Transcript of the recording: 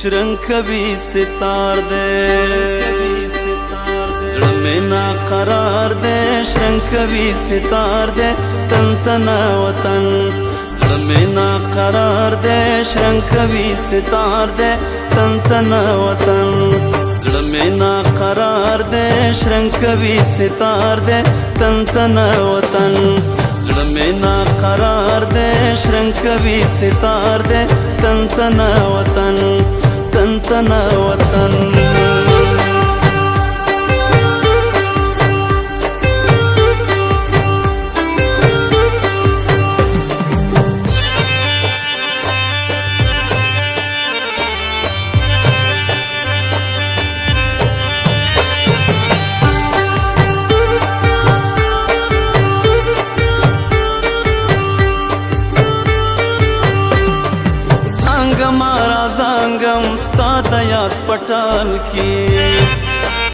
شرنګ کوي ستار دې زړه مې نا قرار دې شرنګ کوي ستار دې تن تنا وطن زړه مې نا قرار دې شرنګ کوي ستار دې تن تنا وطن زړه مې نا قرار دې شرنګ کوي ستار دې تن تنا وطن زړه مې نا قرار دې شرنګ کوي ستار دې تن تنا وطن تن تنا وطن زانګم را زانګم ستا د یاد پټال کې